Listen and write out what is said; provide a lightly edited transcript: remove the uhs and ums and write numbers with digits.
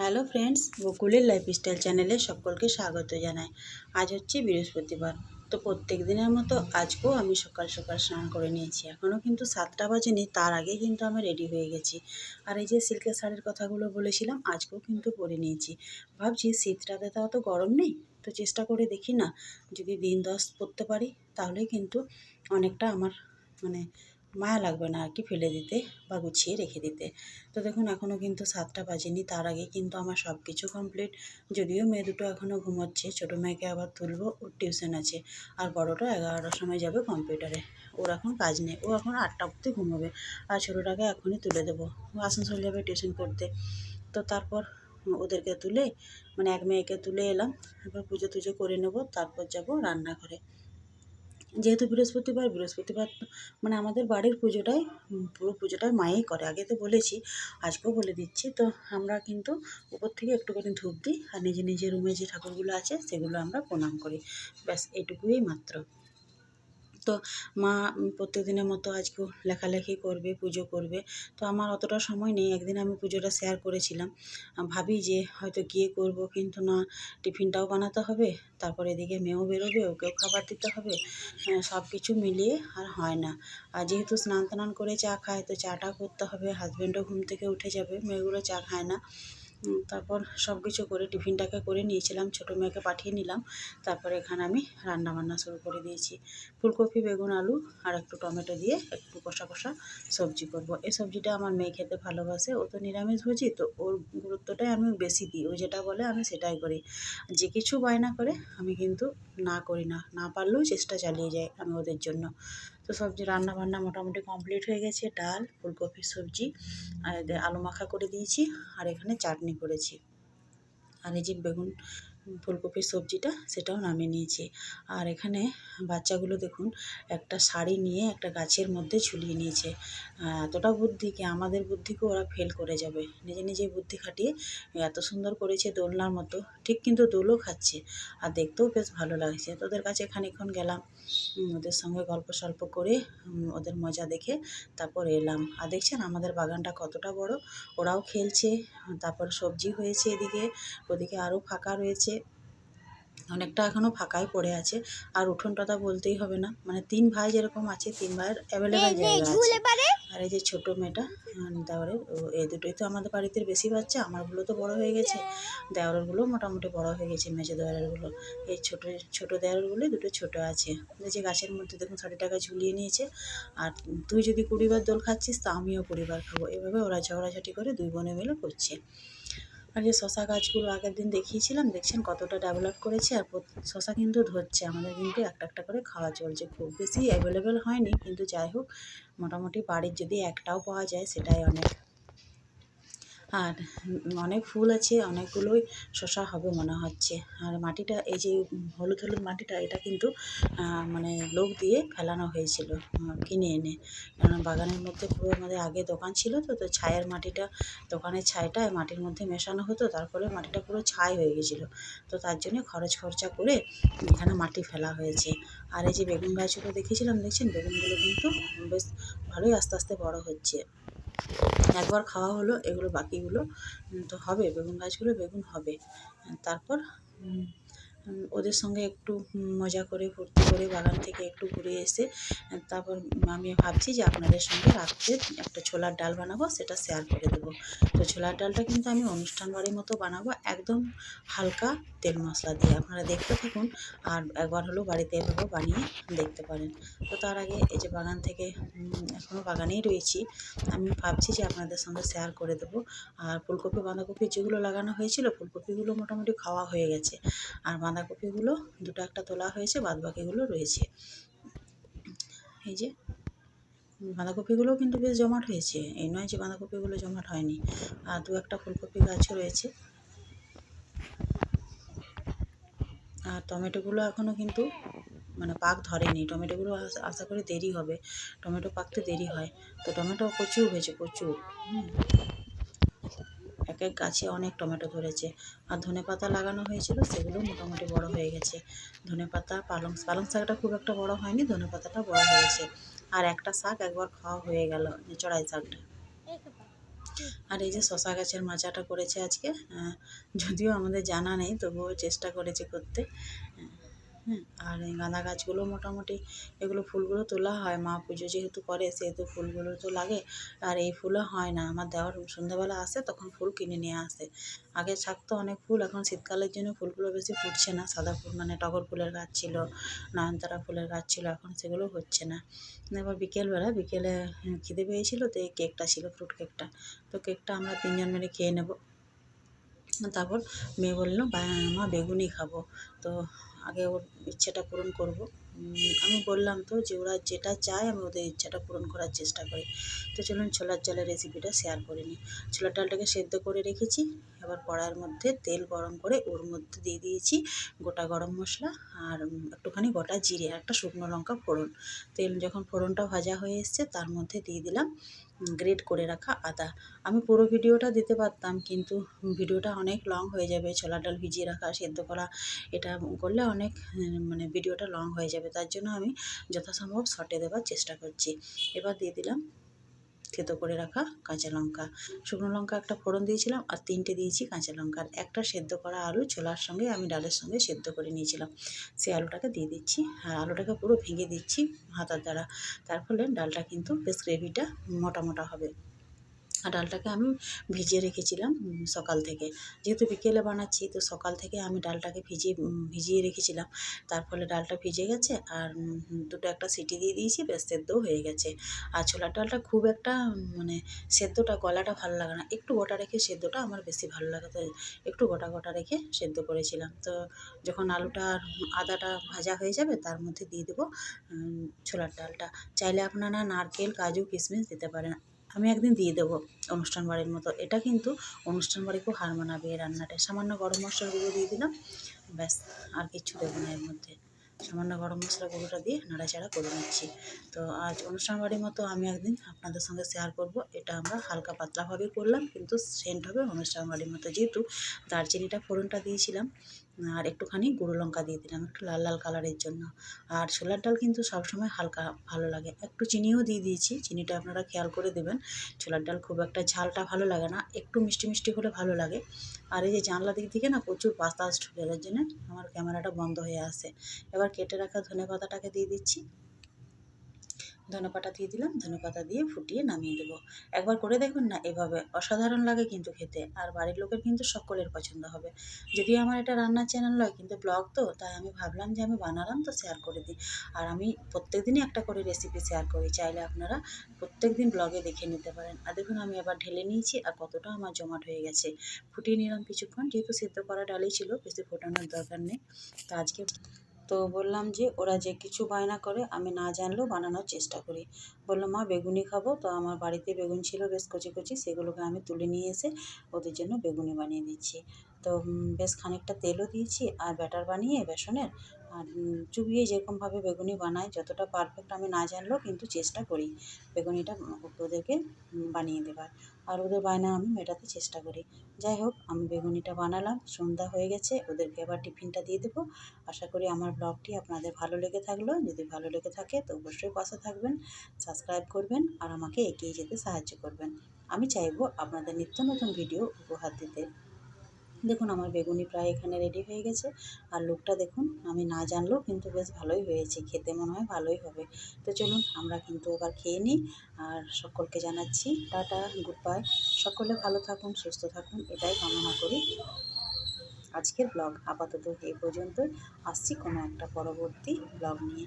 Hello friends, বকুলের lifestyle চ্যানেলে সকলকে স্বাগত জানাই। আজ হচ্ছে বৃহস্পতিবার। তো প্রত্যেক দিনের মতো আজকেও আমি সকাল সকাল স্নান করে নিয়েছি। এখনও কিন্তু 7টা বাজেনি, তার আগে কিন্তু আমি রেডি হয়ে গেছি। আর এই যে সিল্কের শাড়ির কথাগুলো বলেছিলাম, আজকেও কিন্তু পরে নিয়েছি। ভাবছি শীতটাতে তাও তো গরম নেই, তো চেষ্টা করে দেখি না, যদি দিন 10 পরতে পারি তাহলেই কিন্তু অনেকটা আমার মানে মায়া লাগবে না আর কি ফেলে দিতে বা গুছিয়ে রেখে দিতে। তো দেখুন এখনও কিন্তু 7টা বাজেনি, তার আগে কিন্তু আমার সব কিছু কমপ্লিট। যদিও মেয়ে দুটো এখনও ঘুমোচ্ছে, ছোটো মেয়েকে আবার তুলবো, ওর টিউশন আছে। আর বড়োটা 11টার সময় যাবে কম্পিউটারে। ওর এখন কাজ নেই, ও এখন 8টা অবধি ঘুমোবে। আর ছোটোটাকে এখনই তুলে দেবো, ও আসানসোল যাবে টিউশন পড়তে। তো তারপর ওদেরকে তুলে এক মেয়েকে তুলে এলাম। এবার পুজো টুজো করে নেবো, তারপর যাব রান্নাঘরে। যেহেতু বৃহস্পতিবার আমাদের বাড়ির পুজোটাই পুরো পুজোটাই মাই করে। আগে তো বলেছি, আজকেও বলে দিচ্ছি। তো আমরা কিন্তু উপর থেকে একটুখানি ধূপ দিই, আর নিজের নিজের রুমে যে ঠাকুরগুলো আছে সেগুলো আমরা প্রণাম করি। ব্যাস এটুকুই মাত্র। তো মা প্রত্যেকদিনের মতো আজকেও লেখালেখি করবে, পুজো করবে। তো আমার অতটা সময় নেই। একদিন আমি পুজোটা শেয়ার করেছিলাম। ভাবি যে হয়তো গিয়ে করব, কিন্তু না, টিফিনটাও বানাতে হবে, তারপর এদিকে মেয়েও বেরোবে, ওকেও খাবার দিতে হবে। সব কিছু মিলিয়ে আর হয় না। আর যেহেতু স্নান টান করে চা খায়, তো চাটাও করতে হবে। হাজব্যান্ডও ঘুম থেকে উঠে যাবে, মেয়েগুলো চা খায় না। তারপর সব কিছু করে টিফিনটাকে করে নিয়েছিলাম, ছোটো মেয়েকে পাঠিয়ে নিলাম। তারপরে এখানে আমি রান্নাবান্না শুরু করে দিয়েছি। ফুলকপি, বেগুন, আলু আর একটু টমেটো দিয়ে একটু কষা কষা সবজি করব। এই সবজিটা আমার মেয়ে খেতে ভালোবাসে। ও তো নিরামিষভোজী, তো ওর গুরুত্বটাই আমি বেশি দিই। ও যেটা বলে আমি সেটাই করি। যে কিছু বায়না করে আমি কিন্তু না করি না, না পারলেও চেষ্টা চালিয়ে যাই আমি ওদের জন্য। তো সবজি রান্নাবান্না মোটামুটি কমপ্লিট হয়ে গেছে। ডাল, ফুলকপির সবজি আর এদের আলু মাখা করে দিয়েছি, আর এখানে চাটনি করেছি। আর এই যে বেগুন ফুলকপির সবজিটা সেটাও নামিয়ে নিয়েছি। আর এখানে বাচ্চাগুলো দেখুন, একটা শাড়ি নিয়ে একটা গাছের মধ্যে ঝুলিয়ে নিয়েছে। এতটা বুদ্ধি কি আমাদের বুদ্ধিকে ওরা ফেল করে যাবে। নিজে নিজে বুদ্ধি খাটিয়ে এত সুন্দর করেছে, দোলনার মতো। ঠিক কিন্তু দোলও খাচ্ছে, আর দেখতেও বেশ ভালো লাগছে। তো ওদের কাছে খানিকক্ষণ গেলাম, ওদের সঙ্গে গল্প সল্প করে ওদের মজা দেখে তারপর এলাম। আর দেখছেন আমাদের বাগানটা কতটা বড়, ওরাও খেলছে। তারপর সবজি হয়েছে এদিকে, ওদিকে আরও ফাঁকা রয়েছে, অনেকটা এখনও ফাঁকাই পড়ে আছে। আর উঠোনটা তো বলতেই হবে না, 3 ভাই যেরকম আছে, 3 ভাইয়ের অ্যাভেলেবেল জায়গা আছে। আর এই যে ছোটো মেয়েটা দেওরের, এই দুটোই তো আমাদের বাড়িতে বেশি বাচ্চা। আমারগুলো তো বড় হয়ে গেছে, দেওরেরগুলো মোটামুটি বড় হয়ে গেছে, মেজো দেওরেরগুলো। এই ছোটো দেওরেরগুলো দুটো ছোটো আছে। এই যে গাছের মধ্যে দেখুন শাড়িটাকে ঝুলিয়ে নিয়েছে। আর তুই যদি 20 বার দোল খাচ্ছিস, তা আমিও 20 বার খাবো, এভাবে ওরা ঝগড়াঝাটি করে 2 বোনে মিলে করছে। আর যে শশা গাছগুলো আগের দিন দেখিয়েছিলাম, দেখছেন কতটা ডেভেলপ করেছে। আর শশা কিন্তু ধরছে, আমাদের কিন্তু একটা একটা করে খাওয়া চলছে। খুব বেশি অ্যাভেলেবেল হয়নি, কিন্তু যাই হোক, মোটামুটি বাড়ির যদি একটাও পাওয়া যায় সেটাই অনেক। আর অনেক ফুল আছে, অনেকগুলোই শশা হবে মনে হচ্ছে। আর মাটিটা, এই যে হলুদ হলুদ মাটিটা, এটা কিন্তু লোক দিয়ে ফেলানো হয়েছিল, কিনে এনে। কারণ বাগানের মধ্যে পুরো আমাদের আগে দোকান ছিল, তো তো ছায়ের মাটিটা, দোকানের ছাইটা মাটির মধ্যে মেশানো হতো, তারপরে মাটিটা পুরো ছাই হয়ে গেছিলো। তো তার জন্য খরচা করে এখানে মাটি ফেলা হয়েছে। আর এই যে বেগুন গাছগুলো দেখেছিলাম, দেখছেন বেগুনগুলো কিন্তু বেশ ভালোই আস্তে আস্তে বড় হচ্ছে। একবার খাওয়া হলো, এগুলো বাকিগুলো তো হবে, বেগুন গাছগুলো বেগুন হবে। তারপর ওদের সঙ্গে একটু মজা করে ফুর্তি করে বাগান থেকে একটু ঘুরে এসে তারপর আমি ভাবছি যে আপনাদের সঙ্গে রাত্রে একটা ছোলার ডাল বানাবো, সেটা শেয়ার করে দেবো। তো ছোলার ডালটা কিন্তু আমি অনুষ্ঠান বাড়ির মতো বানাবো, একদম হালকা তেল মশলা দিয়ে। আপনারা দেখতে থাকুন, আর একবার হলেও বাড়িতে এভাবে বানিয়ে দেখতে পারেন। তো তার আগে এই যে বাগান থেকে এখনও বাগানেই রয়েছি, আমি ভাবছি যে আপনাদের সঙ্গে শেয়ার করে দেবো। আর ফুলকপি বাঁধাকপি যেগুলো লাগানো হয়েছিল, ফুলকপিগুলো মোটামুটি খাওয়া হয়ে গেছে। আর বাঁধাকপিগুলো দুটো একটা তোলা হয়েছে, বাদবাকিগুলো রয়েছে। এই যে বাঁধাকপিগুলোও কিন্তু বেশ জমাট হয়েছে, এই নয় যে বাঁধাকপিগুলো জমাট হয়নি। আর 2-একটা ফুলকপি গাছও রয়েছে। আর টমেটোগুলো এখনও কিন্তু পাক ধরেনি। টমেটোগুলো আশা করি দেরি হবে, টমেটো পাকতে দেরি হয়। তো টমেটো প্রচুর হয়েছে, প্রচুর। এক এক গাছে অনেক টমেটো ধরেছে। আর ধনেপাতা লাগানো হয়েছিল, সেগুলো মোটামুটি বড় হয়ে গেছে। ধনেপাতা, পালং শাকটা খুব একটা বড় হয়নি, ধনেপাতাটা বড় হয়েছে। আর একটা শাক একবার খাওয়া হয়ে গেল, চড়াই শাকটা। আর এই যে শশা গাছের মাচাটা করেছে আজকে, যদিও আমাদের জানা নেই তবুও চেষ্টা করেছে করতে। হ্যাঁ, আর এই গাঁদা গাছগুলো মোটামুটি এগুলো ফুলগুলো তোলা হয়, মা পুজো যেহেতু করে সেহেতু ফুলগুলো তো লাগে। আর এই ফুলও হয় না, আমার দেওয়ার সন্ধ্যাবেলা আসে তখন ফুল কিনে নিয়ে আসে। আগে থাকতো অনেক ফুল, এখন শীতকালের জন্য ফুলগুলো বেশি ফুটছে না। সাদা ফুল মানে টগর ফুলের গাছ ছিল, নয়নতারা ফুলের গাছ ছিল, এখন সেগুলো হচ্ছে না। এবার বিকেলে খিদে পেয়েছিল তো এই কেকটা ছিল, ফ্রুট কেকটা। তো কেকটা আমরা তিনজন মিলে খেয়ে নেব। তারপর মেয়ে বলল মা বেগুনি খাবো। তো আগে ওর ইচ্ছেটা পূরণ করব। আমি বললাম তো যে ওরা যেটা চায় আমি ওদের ইচ্ছাটা পূরণ করার চেষ্টা করি। তো চলুন ছোলার ডালের রেসিপিটা শেয়ার করে নিই। ছোলার ডালটাকে সেদ্ধ করে রেখেছি। এবার কড়াইয়ের মধ্যে তেল গরম করে ওর মধ্যে দিয়ে দিয়েছি গোটা গরম মশলা আর একটুখানি গোটা জিরে আর একটা শুকনো লঙ্কা ফোড়ন। তেল যখন ফোড়নটা ভাজা হয়ে এসছে তার মধ্যে দিয়ে দিলাম গ্রেট করে রাখা আদা। আমি পুরো ভিডিওটা দিতে পারতাম কিন্তু ভিডিওটা অনেক লং হয়ে যাবে। ছোলার ডাল ভিজিয়ে রাখা, সেদ্ধ করা, এটা করলে অনেক মানে ভিডিওটা লং হয়ে যাবে। তার জন্য আমি যথাসম্ভব শর্টে দেওয়ার চেষ্টা করছি। এবার দিয়ে দিলাম থেতো করে রাখা কাঁচা লঙ্কা, শুকনো লঙ্কা একটা ফোড়ন দিয়েছিলাম আর 3টে দিয়েছি কাঁচা লঙ্কা। আর একটা সেদ্ধ করা আলু ছোলার সঙ্গে আমি ডালের সঙ্গে সেদ্ধ করে নিয়েছিলাম, সেই আলুটাকে দিয়ে দিচ্ছি। আর আলুটাকে পুরো ভেঙে দিচ্ছি হাতার দ্বারা, তার ফলে ডালটা কিন্তু বেশ গ্রেভিটা মোটা মোটা হবে। আর ডালটাকে আমি ভিজিয়ে রেখেছিলাম সকাল থেকে, যেহেতু বিকেলে বানাচ্ছি তো সকাল থেকে আমি ডালটাকে ভিজিয়ে রেখেছিলাম। তার ফলে ডালটা ভিজে গেছে আর দুটো একটা সিটি দিয়ে দিয়েছি, বেশ সেদ্ধও হয়ে গেছে। আর ছোলার ডালটা খুব একটা মানে সেদ্ধটা গলাটা ভালো লাগে না, একটু গোটা রেখে সেদ্ধটা আমার বেশি ভালো লাগে, তো একটু গোটা গোটা রেখে সেদ্ধ করেছিলাম। তো যখন আলুটা আর আদাটা ভাজা হয়ে যাবে তার মধ্যে দিয়ে দেবো ছোলার ডালটা। চাইলে আপনারা নারকেল, কাজু, কিশমিশ দিতে পারেন। আমি একদিন দিয়ে দেবো অনুষ্ঠান বাড়ির মতো। এটা কিন্তু অনুষ্ঠান বাড়িকেও হার মানাবে এই রান্নাটা। সামান্য গরম মশলার গুঁড়ো দিয়ে দিলাম, ব্যাস আর কিচ্ছু দেবো না এর মধ্যে। সামান্য গরম মশলা গুঁড়োটা দিয়ে নাড়াচাড়া করে নিচ্ছি। তো আজ অনুষ্ঠান বাড়ির মতো আমি একদিন আপনাদের সঙ্গে শেয়ার করব। এটা আমরা হালকা পাতলাভাবে করলাম কিন্তু সেন্ট হবে অনুষ্ঠান বাড়ির মতো, যেহেতু দারচিনিটা ফোড়নটা দিয়েছিলাম আর একটুখানি গুঁড়ো লঙ্কা দিয়ে দিলাম একটু লাল লাল কালারের জন্য। আর ছোলার ডাল কিন্তু সবসময় হালকা ভালো লাগে, একটু চিনিও দিয়ে দিয়েছি, চিনিটা আপনারা খেয়াল করে দেবেন। ছোলার ডাল খুব একটা ঝালটা ভালো লাগে না, একটু মিষ্টি মিষ্টি হলে ভালো লাগে। আর এই যে জানলা দিক থেকে না প্রচুর বাতাস ঢুকে, যার জন্য আমার ক্যামেরাটা বন্ধ হয়ে আসে। এবার কেটে রাখা ধনেপাতাটাকে দিয়ে দিচ্ছি, ধনেপাতা দিয়ে দিলাম, ধনেপাতা দিয়ে ফুটিয়ে নামিয়ে দেবো। একবার করে দেখবেন না এভাবে, অসাধারণ লাগে কিন্তু খেতে, আর বাড়ির লোকের কিন্তু সকলের পছন্দ হবে। যদিও আমার এটা রান্নার চ্যানেল নয় কিন্তু ব্লগ, তো তাই আমি ভাবলাম যে আমি বানালাম তো শেয়ার করে দিই। আর আমি প্রত্যেক দিনই একটা করে রেসিপি শেয়ার করি, চাইলে আপনারা প্রত্যেক দিন ব্লগে দেখে নিতে পারেন। আর দেখুন আমি এবার ঢেলে নিয়েছি আর কতটা আমার জমাট হয়ে গেছে। ফুটিয়ে নিলাম কিছুক্ষণ, যেহেতু সিদ্ধ করা ডালই ছিল, বেশি ফোটানোর দরকার নেই। তো আজকে তো বললাম যে ওরা যে কিছু বায়না করে আমি না জানলেও বানানোর চেষ্টা করি। বলল মা বেগুনি খাবো, তো আমার বাড়িতে বেগুন ছিল বেশ কচি কচি, সেগুলোকে আমি তুলে নিয়ে এসে ওদের জন্য বেগুনি বানিয়ে দিচ্ছি। তো বেশ খানিকটা তেলও দিয়েছি আর ব্যাটার বানিয়ে বেসনের আর চুবিয়ে যেরকমভাবে বেগুনি বানাই, যতটা পারফেক্ট আমি না জানলেও কিন্তু চেষ্টা করি বেগুনিটা ওদেরকে বানিয়ে দেবার। আর ওদের বায়না আমি মেটাতে চেষ্টা করি। যাই হোক, আমি বেগুনিটা বানালাম, সন্ধ্যা হয়ে গেছে, ওদেরকে এবার টিফিনটা দিয়ে দেবো। আশা করি আমার ব্লগটি আপনাদের ভালো লেগে থাকলো। যদি ভালো লেগে থাকে তো অবশ্যই পাশে থাকবেন, সাবস্ক্রাইব করবেন আর আমাকে এগিয়ে যেতে সাহায্য করবেন। আমি চাইবো আপনাদের নিত্য নতুন ভিডিও উপহার দিতে। দেখুন আমার বেগুনি প্রায় এখানে রেডি হয়ে গেছে। আর লুকটা দেখুন, আমি না জানলেও কিন্তু বেশ ভালোই হয়েছে, খেতে মনে হয় ভালোই হবে। তো চলুন আমরা কিন্তু এবার খেয়ে নিই। আর সকলকে জানাচ্ছি টাটা, গুড বাই। সকলে ভালো থাকুন, সুস্থ থাকুন, এটাই কামনা করি। আজকের ব্লগ আপাতত এই পর্যন্তই। আসছি কোনো একটা পরবর্তী ব্লগ নিয়ে।